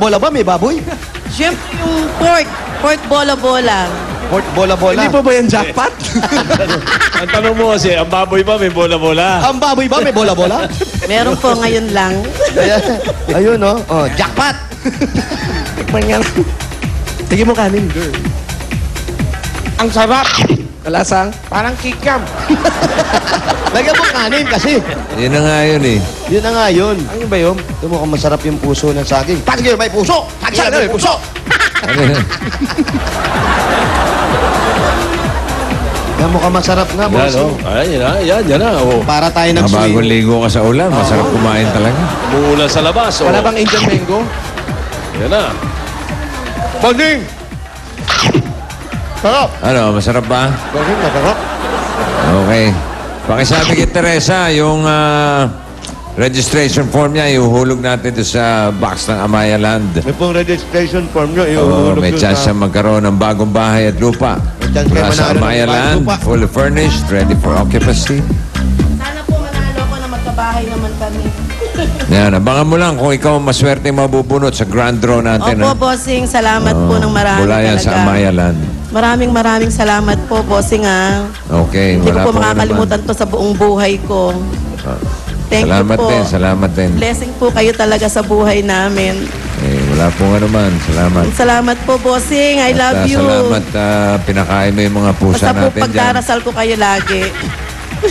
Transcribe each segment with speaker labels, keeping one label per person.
Speaker 1: bola ba? May baboy?
Speaker 2: Siyempre yung pork. Pork bola-bola.
Speaker 1: Pork bola-bola.
Speaker 3: Hindi po ba yan jackpot?
Speaker 4: Ang tanong mo kasi, ang baboy ba may bola-bola?
Speaker 1: Ang baboy ba? May bola-bola?
Speaker 2: Meron po ngayon lang.
Speaker 1: Ayun, no? Oh, jackpot!
Speaker 3: Tikman nga lang. Tignan mo kanin, girl.
Speaker 5: Ang sarap.
Speaker 3: Kalasang?
Speaker 5: Parang kikam.
Speaker 1: Lagyan mo kanin kasi.
Speaker 6: Yun na nga yun eh.
Speaker 1: Yun na nga yun.
Speaker 3: Ano ba yun?
Speaker 1: Ito mo kung masarap yung puso ng saging. Pag yun, may puso! Pag yun, may puso!
Speaker 6: Ano yun?
Speaker 1: Yan mo ka masarap nga,
Speaker 4: Yan,
Speaker 1: boss.
Speaker 4: oh. Ay, yan na. Oh.
Speaker 1: Para tayo
Speaker 6: Mga bagong
Speaker 1: nag-swing.
Speaker 6: ligo ka sa ulan, masarap kumain talaga.
Speaker 4: Umuulan sa labas. Oh.
Speaker 3: Wala bang Indian mango?
Speaker 4: Yan na.
Speaker 1: Banding! Sarap!
Speaker 6: Ano, masarap ba?
Speaker 1: Banding, masarap.
Speaker 6: Okay. Pakisabi kay Teresa, yung registration form niya, ihuhulog natin doon sa box ng Amaya Land.
Speaker 1: May pong registration form nyo.
Speaker 6: Oo, may chance siya magkaroon ng bagong bahay at lupa.
Speaker 1: May chance kayo
Speaker 6: Mula sa
Speaker 1: manalo ng
Speaker 6: Amaya
Speaker 1: bagong
Speaker 6: Land,
Speaker 1: lupa.
Speaker 6: fully furnished, ready for occupancy.
Speaker 2: Sana po manalo ko na magkabahay naman kami.
Speaker 6: Yan, abangan mo lang kung ikaw ang maswerte mabubunot sa grand draw natin.
Speaker 2: Opo, bossing. Salamat po ng marami
Speaker 6: Mula yan
Speaker 2: talaga.
Speaker 6: sa Amaya Land.
Speaker 2: Maraming salamat po, bossing, ah.
Speaker 6: Okay,
Speaker 2: Hindi ko
Speaker 6: wala
Speaker 2: po
Speaker 6: po
Speaker 2: makakalimutan to sa buong buhay ko. Thank
Speaker 6: Salamat
Speaker 2: you po.
Speaker 6: din, salamat din.
Speaker 2: Blessing po kayo talaga sa buhay namin.
Speaker 6: Eh, wala po nga naman. Salamat.
Speaker 2: Salamat po, bossing. I love
Speaker 6: At,
Speaker 2: you.
Speaker 6: Salamat, pinakain mo yung mga pusa
Speaker 2: Basta po
Speaker 6: natin dyan.
Speaker 2: pagdarasal ko kayo lagi.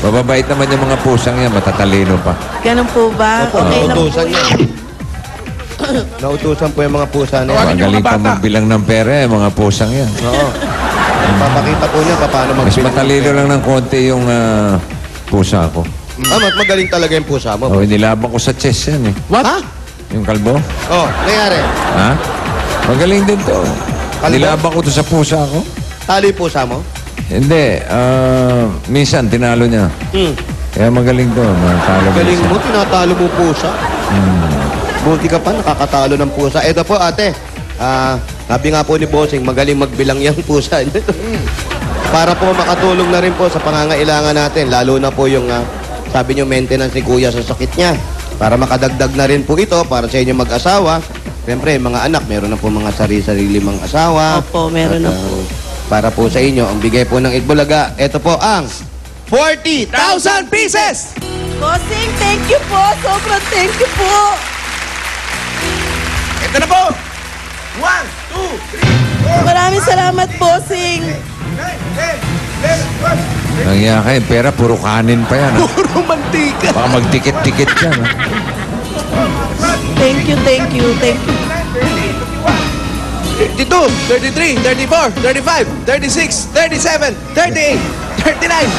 Speaker 6: Mababait naman yung mga pusang yan, matatalino pa.
Speaker 2: Ganun po ba? Okay lang po.
Speaker 1: Nautusan yan. Nautusan po yung mga pusa na yan.
Speaker 5: Tawagin yung
Speaker 6: Magaling
Speaker 5: mga
Speaker 6: pa
Speaker 5: bata.
Speaker 6: magbilang ng pera yung mga pusang yan.
Speaker 1: Oo. Papakita po niya paano
Speaker 6: Mas
Speaker 1: magbilang.
Speaker 6: matalino lang ng konti yung pusa ko.
Speaker 1: Mas magaling talaga yung pusa mo.
Speaker 6: O, inilabang ko sa chest yan eh.
Speaker 1: What? Ha?
Speaker 6: Yung kalbo.
Speaker 1: Oh, nangyari.
Speaker 6: Ha? Magaling din to.
Speaker 1: Kalbo?
Speaker 6: Nilabang ko to sa pusa ko.
Speaker 1: Talo yung pusa mo?
Speaker 6: Hindi. Minsan, tinalo niya.
Speaker 1: Hmm.
Speaker 6: Kaya magaling to. Matalo
Speaker 1: Galing
Speaker 6: minsan.
Speaker 1: mo, tinatalo mo pusa. Buti ka pa, nakakatalo ng pusa. Ito po, ate. Sabi nga po ni Bossing, magaling magbilang yung pusa. Para po makatulong na rin po sa pangangailangan natin. Lalo na po yung, sabi nyo, maintenance ni Kuya sa sakit niya. Para makadagdag na rin po ito para sa inyo mag-asawa. Siyempre, mga anak, meron na po mga sarili-sarili mga asawa.
Speaker 2: Opo, meron na po.
Speaker 1: Para po sa inyo, ang bigay po ng Itbulaga, ito po ang 40,000 pieces!
Speaker 2: Bossing, thank you po. Sobrang thank you po.
Speaker 5: Ito na po. 1, 2, 3, 4,
Speaker 2: Maraming salamat, bossing.
Speaker 5: 9, 10, 11, 12.
Speaker 6: Nangyaya kayo, pera, puro kanin pa yan. Ha?
Speaker 3: Puro mantika.
Speaker 6: Baka magdikit-dikit yan. Ha?
Speaker 2: Thank you, thank you, thank you.
Speaker 3: 32, 33, 34, 35, 36, 37, 38, 39,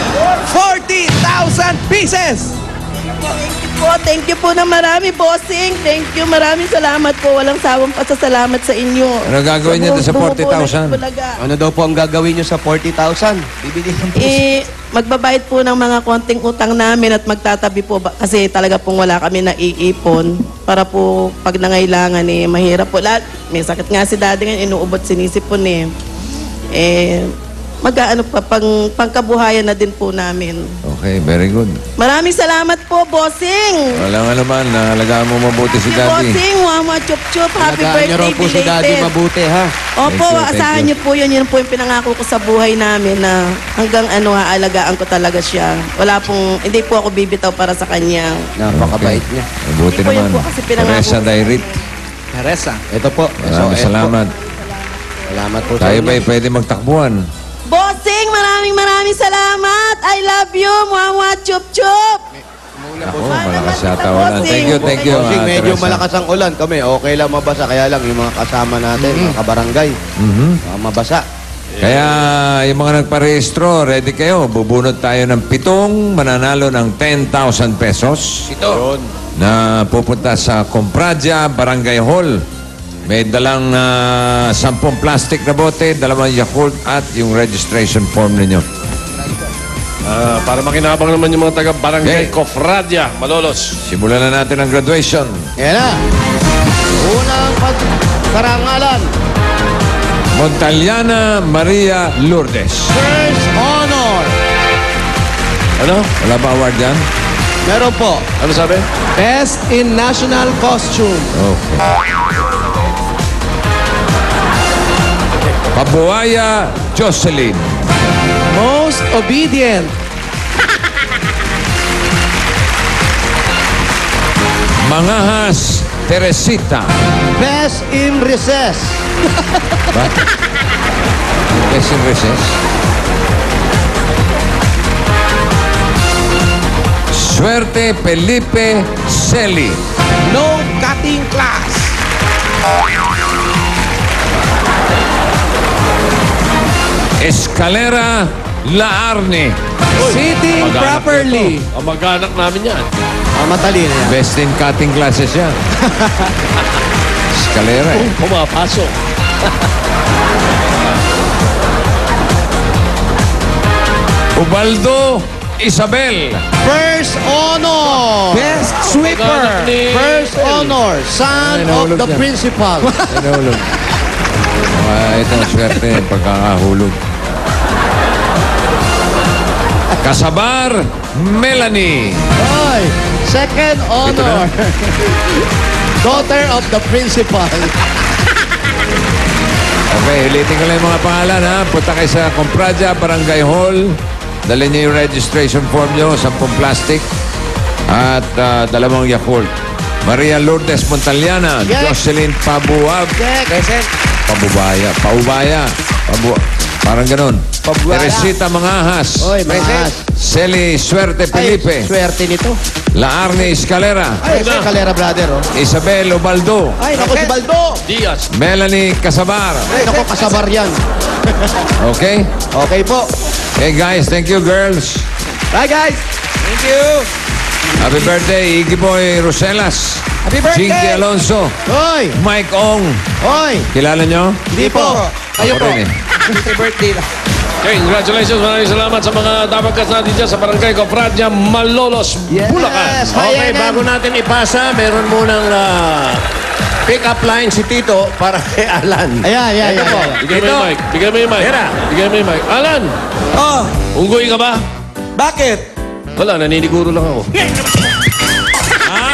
Speaker 3: 40,000 pieces!
Speaker 2: Thank you po na marami, bossing. Thank you, maraming salamat po. Walang sawang pasasalamat sa inyo.
Speaker 6: Ano gagawin niyo sa
Speaker 2: buong buo po
Speaker 6: 40,000?
Speaker 2: ng Itbulaga.
Speaker 1: Ano daw po ang gagawin nyo sa 40,000? Bibili ng pusa.
Speaker 2: Magbabayad po ng mga konting utang namin at magtatabi po kasi talaga pong wala kami naiipon para po pag nangailangan mahirap po lahat. May sakit nga si daddy ngayon, inuubot sinisipon mag-aano pa, pangkabuhayan na din po namin.
Speaker 6: Okay, very good.
Speaker 2: Maraming salamat po, bossing!
Speaker 6: Wala nga naman, naalagaan mo mabuti si
Speaker 2: Si
Speaker 6: Daddy.
Speaker 2: Bossing, Mama Chup Chup, happy
Speaker 1: Alagaan niyo
Speaker 2: birthday,
Speaker 1: raw po si Daddy
Speaker 2: belated.
Speaker 1: mabuti, ha?
Speaker 2: Opo,
Speaker 6: Thank you,
Speaker 2: asahan
Speaker 6: thank
Speaker 2: niyo po yun. Yun po yung pinangako ko sa buhay namin na hanggang alagaan ko talaga siya. Hindi po ako bibitaw para sa kanya.
Speaker 1: Napakabait niya.
Speaker 6: Mabuti
Speaker 2: Hindi po yun
Speaker 6: naman.
Speaker 2: po kasi pinangako
Speaker 6: Teresa
Speaker 2: ko.
Speaker 6: Dairit.
Speaker 3: Teresa.
Speaker 1: Ito po.
Speaker 6: Maraming
Speaker 1: SOS po.
Speaker 6: salamat.
Speaker 1: Salamat po sa
Speaker 6: Tayo
Speaker 1: inyo.
Speaker 6: ba'y pwede magtakbuhan?
Speaker 2: Bossing, maraming salamat. I love you, Mama Chup Chup.
Speaker 6: Ako, malakas yata ulan. Thank you, thank you.
Speaker 1: Bossing, medyo
Speaker 6: Teresa.
Speaker 1: malakas ang ulan. Kami, okay lang mabasa. Kaya lang, yung mga kasama natin, mga kabarangay, mabasa.
Speaker 6: Kaya yung mga nagparehistro, ready kayo. Bubunot tayo ng 7 mananalo ng 10,000 pesos.
Speaker 5: Ito.
Speaker 6: Na pupunta sa Compradja Barangay Hall. May dalang 10 plastic na bote, 2 Yakult at yung registration form ninyo.
Speaker 4: Para makinabang naman yung mga
Speaker 6: Okay.
Speaker 4: taga-barangay Cofradia, Malolos.
Speaker 6: Simulan na natin ang graduation.
Speaker 1: Yan na. Unang karangalan.
Speaker 6: Montaliana Maria Lourdes.
Speaker 1: First honor.
Speaker 6: Ano? Wala ba award yan?
Speaker 1: Meron po.
Speaker 4: Ano sabi?
Speaker 3: Best in National Costume.
Speaker 6: Okay. Buaya Jocelyn.
Speaker 3: Most obedient.
Speaker 6: Mangahas Teresita.
Speaker 1: Best in recess.
Speaker 6: Ba? Best in recess. Suerte Felipe Celi.
Speaker 5: No cutting class.
Speaker 6: Escalera Laarne.
Speaker 3: Sitting properly.
Speaker 4: Ang mag-anak namin yan.
Speaker 1: Matalino yan.
Speaker 6: Best in cutting classes yan. Escalera eh.
Speaker 4: Pumapasok.
Speaker 6: Ubaldo Isabel.
Speaker 1: First honor.
Speaker 3: Best sweeper.
Speaker 4: Mag-anak ni
Speaker 1: First
Speaker 4: Mel.
Speaker 1: honor. Son
Speaker 6: Ay,
Speaker 1: of
Speaker 6: nahulog
Speaker 1: the
Speaker 6: yan.
Speaker 1: principal.
Speaker 6: Ay, nahulog. Ito ang swerte yung pagkakahulog. Kasabar Melanie.
Speaker 1: Oy, second honor. Daughter of the principal.
Speaker 6: Okay, ulitin ko lang yung mga pangalan ha. Punta kayo sa Compradia, Barangay Hall. Dali niyo yung registration form nyo, 10 plastic. At 2 Yakult. Maria Lourdes Montaliana.
Speaker 1: Yes.
Speaker 6: Jocelyn Pabuab.
Speaker 1: Present.
Speaker 6: Paubaya. Parang ganun.
Speaker 1: Pabuaya.
Speaker 6: Teresita Mangahas.
Speaker 1: Oy, Mangahas.
Speaker 6: Celi Suerte Felipe.
Speaker 1: Ay, swerte nito.
Speaker 6: Laarne Escalera.
Speaker 1: Ay, sa Calera brother, oh.
Speaker 6: Isabel Ubaldo.
Speaker 1: Ay, naku si Baldo.
Speaker 4: Diaz.
Speaker 6: Melanie Casabar.
Speaker 1: Ay, naku, kasabar yan.
Speaker 6: Okay?
Speaker 1: Okay po.
Speaker 6: Hey guys, thank you girls.
Speaker 1: Bye, guys. Thank you.
Speaker 6: Happy birthday, Iggy Boy Roselas.
Speaker 1: Happy birthday.
Speaker 6: Jinky Alonso.
Speaker 1: Hoy.
Speaker 6: Mike Ong.
Speaker 1: Hoy.
Speaker 6: Kilala nyo?
Speaker 1: Hindi po.
Speaker 6: Ako rin eh.
Speaker 5: Happy birthday lang.
Speaker 4: Okay, congratulations. Maraming salamat sa mga dapat natin dyan sa Barangay Compradia, Malolos, Bulacan.
Speaker 1: Yes.
Speaker 7: Okay,
Speaker 1: Hi,
Speaker 7: bago natin ipasa, meron munang pick-up line si Tito para kay Alan.
Speaker 1: Ayan.
Speaker 7: Ito po.
Speaker 4: Bigyan mo
Speaker 7: Tito.
Speaker 4: yung mic. Bigyan mo yung mic.
Speaker 7: Tira.
Speaker 4: Bigyan mo yung mic. Alan,
Speaker 3: Oh,
Speaker 4: unggoy ka ba?
Speaker 3: bakit?
Speaker 4: Wala, naniniguro lang ako.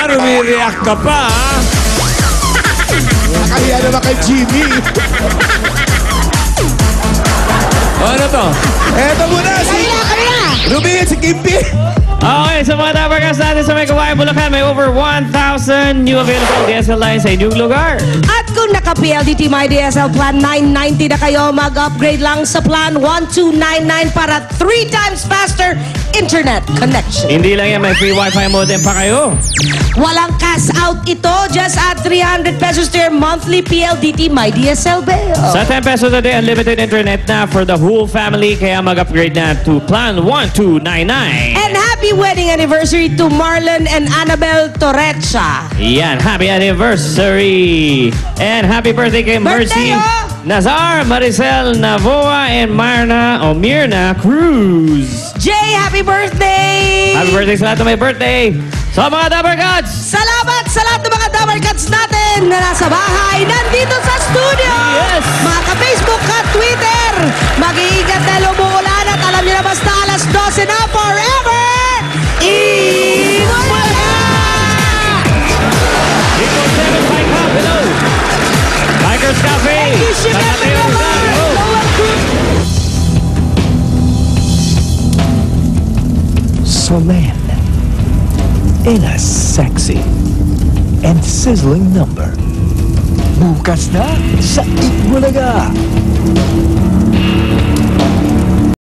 Speaker 6: Rumireact ka pa ha?
Speaker 1: Nakahiya naman kay Jimmy.
Speaker 6: Ano to?
Speaker 3: Eto muna si... Lumingit si Kimpi.
Speaker 8: Okay, sa mga tabagas natin sa may Kawayan, Bulacan, may over 1,000 new available DSL lines sa inyong lugar.
Speaker 9: At kung naka-PLDT My DSL Plan 990 na kayo, mag-upgrade lang sa Plan 1299 para 3 times faster internet connection.
Speaker 8: Hindi lang yan, may free Wi-Fi modem pa kayo.
Speaker 9: Walang cash out ito. Just add 300 pesos to your monthly PLDT My DSL bill.
Speaker 8: Sa 10 pesos a day, unlimited internet na for the whole family, kaya mag-upgrade na to Plan 1299.
Speaker 9: And happy wedding anniversary to Marlon and Annabel Torrecha.
Speaker 8: Yan, happy anniversary! And happy birthday kay Mercy,
Speaker 9: Birthday, oh!
Speaker 8: Nazar, Maricel, Navoa, and Mirna Cruz.
Speaker 9: Jay, happy birthday!
Speaker 8: Happy birthday sa lahat na may birthday! Sa mga Dabber Gods!
Speaker 9: Salamat sa lahat ng mga Dabber Cats natin na nasa bahay, nandito sa studio!
Speaker 8: Yes!
Speaker 9: Mga ka-Facebook, ka-Twitter, mag-iingat na lumuulan at alam niyo na basta alas 12 na forever! Ingat mo na!
Speaker 8: Ito 7 Bike Hub, hello! Bikers Cafe!
Speaker 9: Issue
Speaker 8: Sa
Speaker 9: number
Speaker 8: Mateo
Speaker 9: one,
Speaker 8: Rizal, hello!
Speaker 9: Lower Cruz.
Speaker 10: Solen in a sexy and sizzling number. Bukas na sa Itbulaga.